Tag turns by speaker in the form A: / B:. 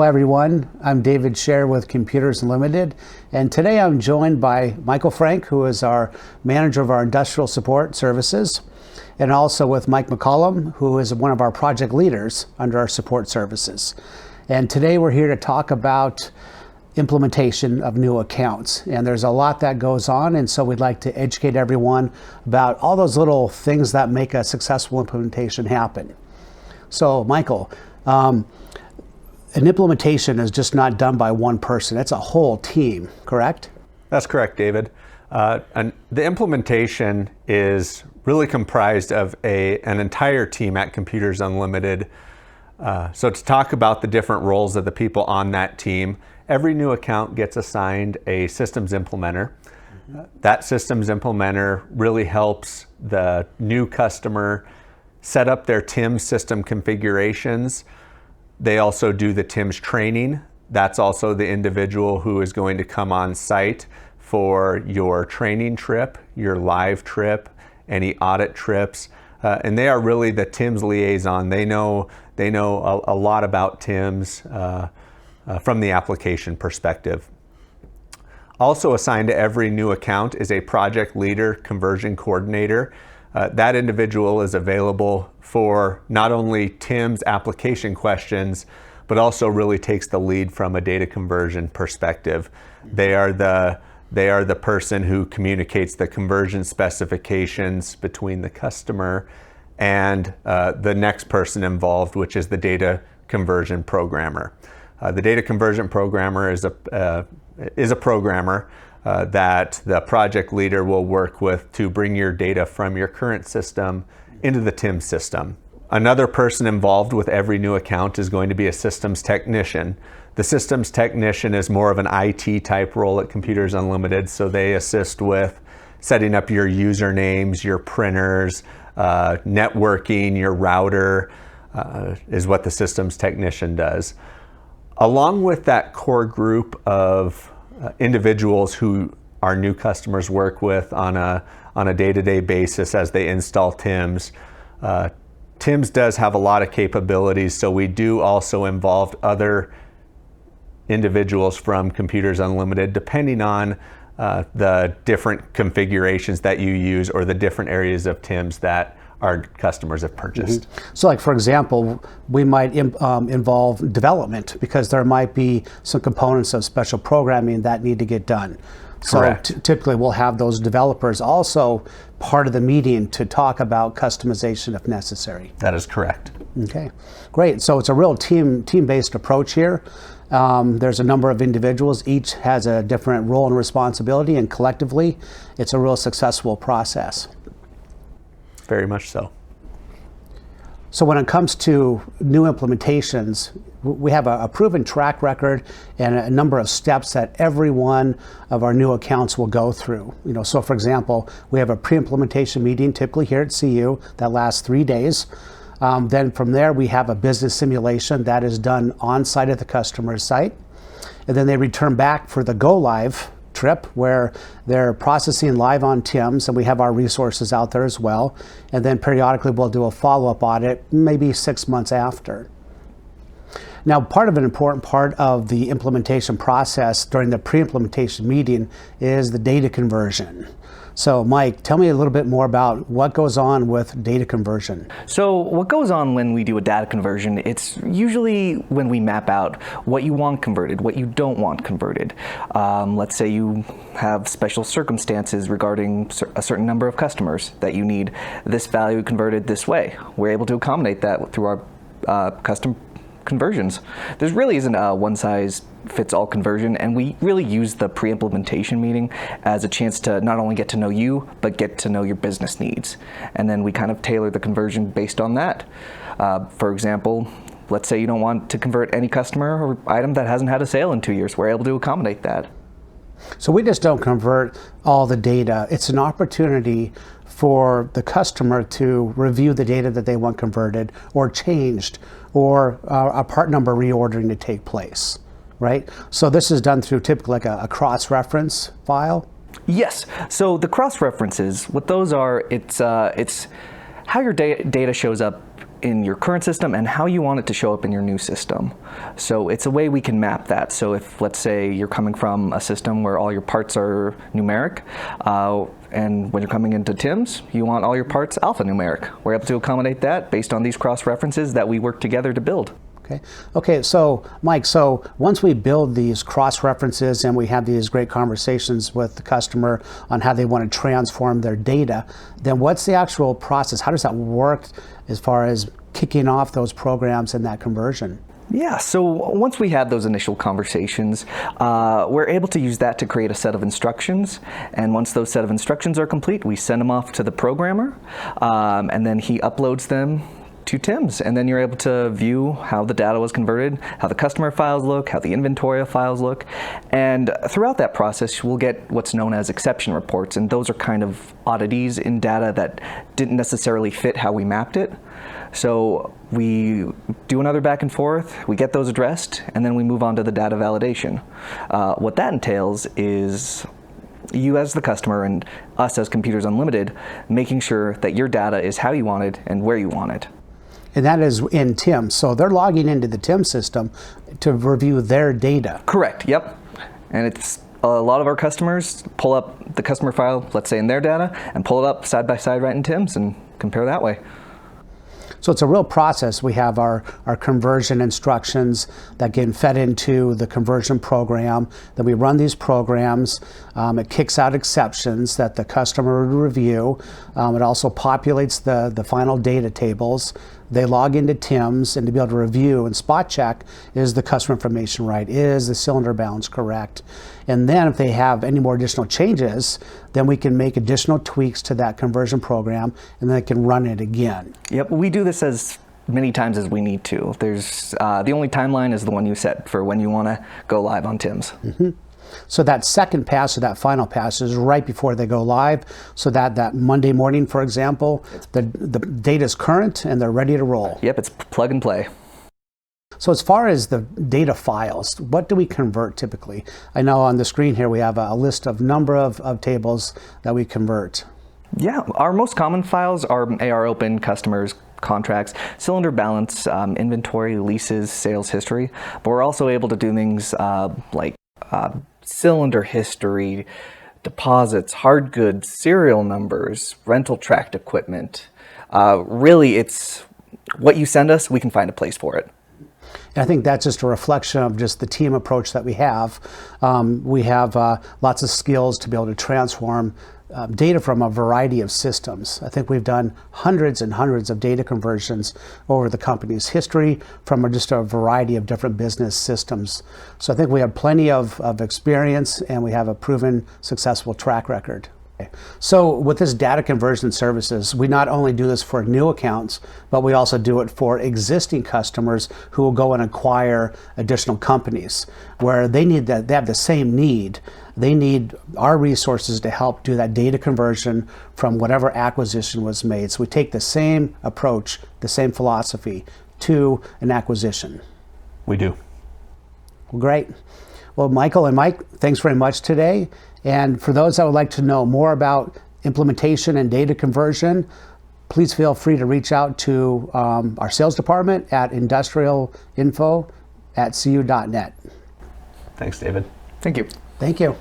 A: everyone. I'm David Scher with Computers Unlimited, and today I'm joined by Michael Frank, who is our manager of our industrial support services, and also with Mike McCollum, who is one of our project leaders under our support services. And today we're here to talk about implementation of new accounts. And there's a lot that goes on, and so we'd like to educate everyone about all those little things that make a successful implementation happen. So, Michael, an implementation is just not done by one person. It's a whole team, correct?
B: That's correct, David. And the implementation is really comprised of an entire team at Computers Unlimited. So to talk about the different roles of the people on that team, every new account gets assigned a systems implementer. That systems implementer really helps the new customer set up their TIMS system configurations. They also do the TIMS training. That's also the individual who is going to come on site for your training trip, your live trip, any audit trips. And they are really the TIMS liaison. They know a lot about TIMS from the application perspective. Also assigned to every new account is a project leader conversion coordinator. That individual is available for not only TIMS application questions, but also really takes the lead from a data conversion perspective. They are the person who communicates the conversion specifications between the customer and the next person involved, which is the data conversion programmer. The data conversion programmer is a programmer that the project leader will work with to bring your data from your current system into the TIMS system. Another person involved with every new account is going to be a systems technician. The systems technician is more of an IT type role at Computers Unlimited, so they assist with setting up your usernames, your printers, networking, your router, is what the systems technician does. Along with that core group of individuals who our new customers work with on a day-to-day basis as they install TIMS. TIMS does have a lot of capabilities, so we do also involve other individuals from Computers Unlimited, depending on the different configurations that you use or the different areas of TIMS that our customers have purchased.
A: So like, for example, we might involve development because there might be some components of special programming that need to get done. So typically we'll have those developers also part of the meeting to talk about customization if necessary.
B: That is correct.
A: Okay, great. So it's a real team-based approach here. There's a number of individuals, each has a different role and responsibility, and collectively it's a real successful process.
B: Very much so.
A: So when it comes to new implementations, we have a proven track record and a number of steps that every one of our new accounts will go through. So for example, we have a pre-implementation meeting typically here at CU that lasts 3 days. Then from there we have a business simulation that is done on site at the customer's site. And then they return back for the go live trip where they're processing live on TIMS, and we have our resources out there as well. And then periodically we'll do a follow-up audit, maybe 6 months after. Now, part of an important part of the implementation process during the pre-implementation meeting is the data conversion. So Mike, tell me a little bit more about what goes on with data conversion.
C: So what goes on when we do a data conversion, it's usually when we map out what you want converted, what you don't want converted. Let's say you have special circumstances regarding a certain number of customers that you need this value converted this way. We're able to accommodate that through our custom conversions. There really isn't a one-size-fits-all conversion, and we really use the pre-implementation meeting as a chance to not only get to know you, but get to know your business needs. And then we kind of tailor the conversion based on that. For example, let's say you don't want to convert any customer or item that hasn't had a sale in 2 years. We're able to accommodate that.
A: So we just don't convert all the data. It's an opportunity for the customer to review the data that they want converted or changed, or a part number reordering to take place, right? So this is done through typically like a cross-reference file?
C: Yes. So the cross-references, what those are, it's how your data shows up in your current system and how you want it to show up in your new system. So it's a way we can map that. So if, let's say, you're coming from a system where all your parts are numeric, and when you're coming into TIMS, you want all your parts alphanumeric. We're able to accommodate that based on these cross-references that we work together to build.
A: Okay, so Mike, so once we build these cross-references and we have these great conversations with the customer on how they want to transform their data, then what's the actual process? How does that work as far as kicking off those programs and that conversion?
C: Yeah, so once we have those initial conversations, we're able to use that to create a set of instructions. And once those set of instructions are complete, we send them off to the programmer, and then he uploads them to TIMS, and then you're able to view how the data was converted, how the customer files look, how the inventory files look, and throughout that process we'll get what's known as exception reports, and those are kind of oddities in data that didn't necessarily fit how we mapped it. So we do another back and forth, we get those addressed, and then we move on to the data validation. What that entails is you as the customer and us as Computers Unlimited making sure that your data is how you want it and where you want it.
A: And that is in TIMS. So they're logging into the TIMS system to review their data.
C: Correct, yep. And it's a lot of our customers pull up the customer file, let's say in their data, and pull it up side by side right in TIMS and compare that way.
A: So it's a real process. We have our conversion instructions that get fed into the conversion program. Then we run these programs. It kicks out exceptions that the customer would review. It also populates the final data tables. They log into TIMS, and to be able to review and spot check, is the customer information right? Is the cylinder balance correct? And then if they have any more additional changes, then we can make additional tweaks to that conversion program, and then they can run it again.
C: Yep, we do this as many times as we need to. There's the only timeline is the one you set for when you want to go live on TIMS.
A: Mm-hmm. So that second pass or that final pass is right before they go live, so that Monday morning, for example, the data is current and they're ready to roll.
C: Yep, it's plug and play.
A: So as far as the data files, what do we convert typically? I know on the screen here we have a list of number of tables that we convert.
C: Yeah, our most common files are AR open, customers, contracts, cylinder balance, inventory, leases, sales history, but we're also able to do things like cylinder history, deposits, hard goods, serial numbers, rental tracked equipment. Really, it's what you send us, we can find a place for it.
A: And I think that's just a reflection of just the team approach that we have. We have lots of skills to be able to transform data from a variety of systems. I think we've done hundreds and hundreds of data conversions over the company's history from just a variety of different business systems. So I think we have plenty of experience, and we have a proven successful track record. So with this data conversion services, we not only do this for new accounts, but we also do it for existing customers who will go and acquire additional companies where they have the same need. They need our resources to help do that data conversion from whatever acquisition was made. So we take the same approach, the same philosophy to an acquisition.
B: We do.
A: Well, great. Well, Michael and Mike, thanks very much today. And for those that would like to know more about implementation and data conversion, please feel free to reach out to our sales department at industrialinfo@cu.net.
B: Thanks, David.
C: Thank you.
A: Thank you.